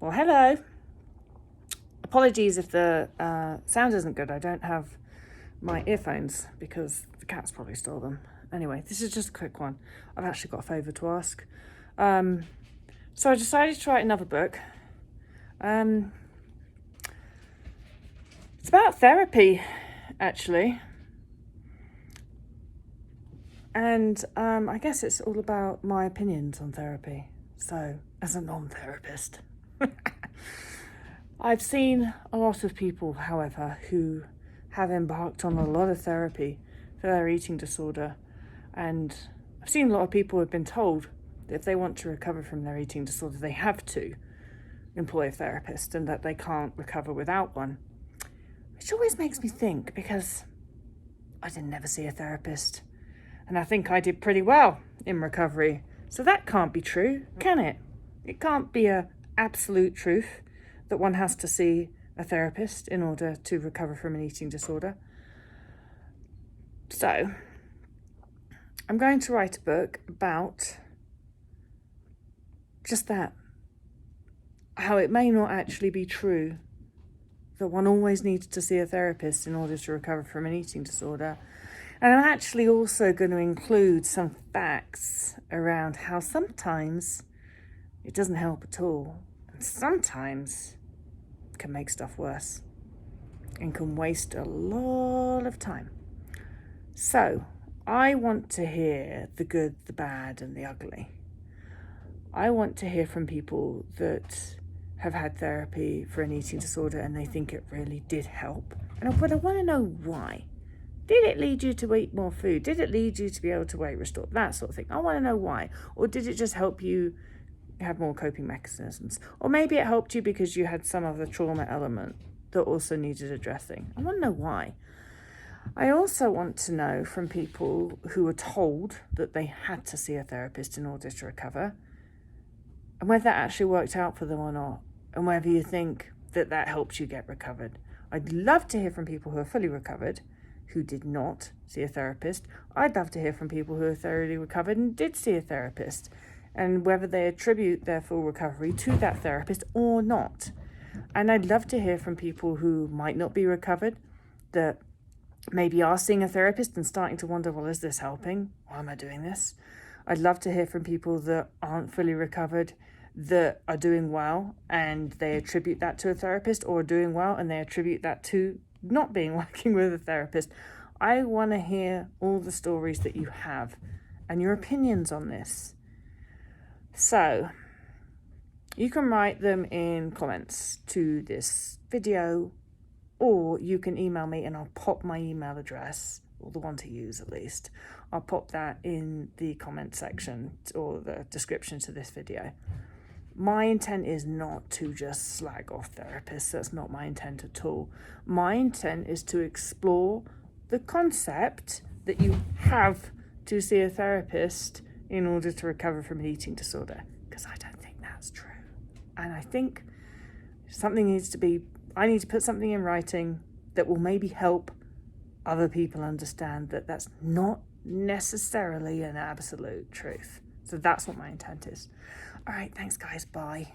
Well, hello. Apologies if the sound isn't good. I don't have my earphones because the cats probably stole them. Anyway, this is just a quick one. I've actually got a favour to ask. So I decided to write another book. It's about therapy, actually. And I guess it's all about my opinions on therapy. So, as a non-therapist. I've seen a lot of people, however, who have embarked on a lot of therapy for their eating disorder. And I've seen a lot of people who have been told that if they want to recover from their eating disorder, they have to employ a therapist and that they can't recover without one. Which always makes me think, because I didn't ever see a therapist. And I think I did pretty well in recovery. So that can't be true, can it? It can't be an absolute truth that one has to see a therapist in order to recover from an eating disorder. So, I'm going to write a book about just that. How it may not actually be true that one always needs to see a therapist in order to recover from an eating disorder. And I'm actually also going to include some facts around how sometimes it doesn't help at all. And sometimes it can make stuff worse and can waste a lot of time. So, I want to hear the good, the bad, and the ugly. I want to hear from people that have had therapy for an eating disorder and they think it really did help. But I want to know why. Did it lead you to eat more food? Did it lead you to be able to weight restore? That sort of thing. I want to know why. Or did it just help you have more coping mechanisms? Or maybe it helped you because you had some other trauma element that also needed addressing. I want to know why. I also want to know from people who were told that they had to see a therapist in order to recover, and whether that actually worked out for them or not, and whether you think that that helped you get recovered. I'd love to hear from people who are fully recovered, who did not see a therapist. I'd love to hear from people who are thoroughly recovered and did see a therapist, and whether they attribute their full recovery to that therapist or not. And I'd love to hear from people who might not be recovered, that maybe are seeing a therapist and starting to wonder, well, is this helping? Why am I doing this? I'd love to hear from people that aren't fully recovered, that are doing well and they attribute that to a therapist, or are doing well and they attribute that to not being working with a therapist. I want to hear all the stories that you have and your opinions on this. So you can write them in comments to this video, or you can email me and I'll pop my email address, or the one to use at least. I'll pop that in the comment section or the description to this video. My intent is not to just slag off therapists. That's not my intent at all. My intent is to explore the concept that you have to see a therapist in order to recover from an eating disorder, because I don't think that's true. And I think I need to put something in writing that will maybe help other people understand that that's not necessarily an absolute truth. So that's what my intent is. All right, thanks guys, bye.